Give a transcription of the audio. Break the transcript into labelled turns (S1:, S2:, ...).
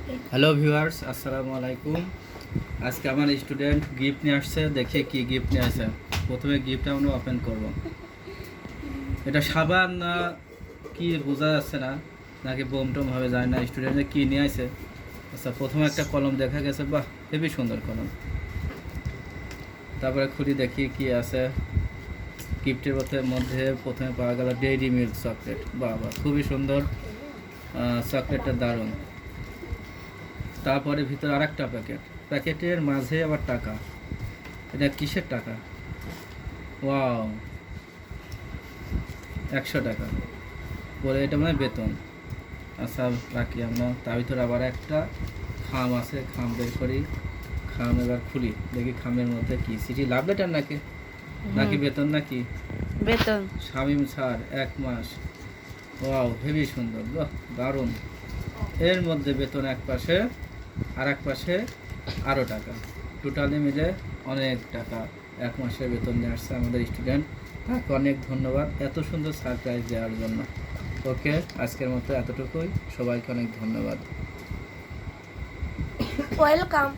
S1: Hello viewers, আসসালামু আলাইকুম। আজকে আমার স্টুডেন্ট গিফট নিয়ে আসছে। দেখে কি গিফট নিয়ে আসছে। প্রথমে গিফটটা আমরা ওপেন করব। এটা সাবান না কি বোঝা যাচ্ছে না, নাকি বোম টোম হবে যায় না। স্টুডেন্টে কি নিয়ে আসে। আচ্ছা, প্রথমে একটা কলম দেখা গেছে, বাহ হেবি সুন্দর কলম। তারপরে খুলি দেখি কি আছে। গিফটের মধ্যে প্রথমে পাওয়া গেল ডেইরি মিল্ক চকলেট। বাহ বাহ, খুবই সুন্দর। চকলেটটা দারুণ। তারপরে ভিতরে আরেকটা প্যাকেট, প্যাকেটের মাঝে আবার টাকা। এটা কিসের টাকা? ওয়াও, 100 টাকা বলে, এটা মানে বেতন। আচ্ছা রাখি আমরা। তার ভিতরে আবার একটা খাম আছে, খাম বের করি। খাম এবার খুলি দেখি খামের মধ্যে কি, সিটি লাভ লেটার নাকি নাকি বেতন নাকি
S2: বেতন।
S1: শামিম স্যার 1 মাস। ওয়াও, হেবি সুন্দর, বাহ দারুণ। এর মধ্যে বেতন এক পাশে, আর এক পাশে আরও টাকা, টোটালি মিলে অনেক টাকা। 1 মাসের বেতন নিয়ে আসছে আমাদের স্টুডেন্ট। তাকে অনেক ধন্যবাদ এত সুন্দর সারপ্রাইজ দেওয়ার জন্য। ওকে, আজকের মতো এতটুকুই। সবাইকে অনেক ধন্যবাদ।
S2: ওয়েলকাম।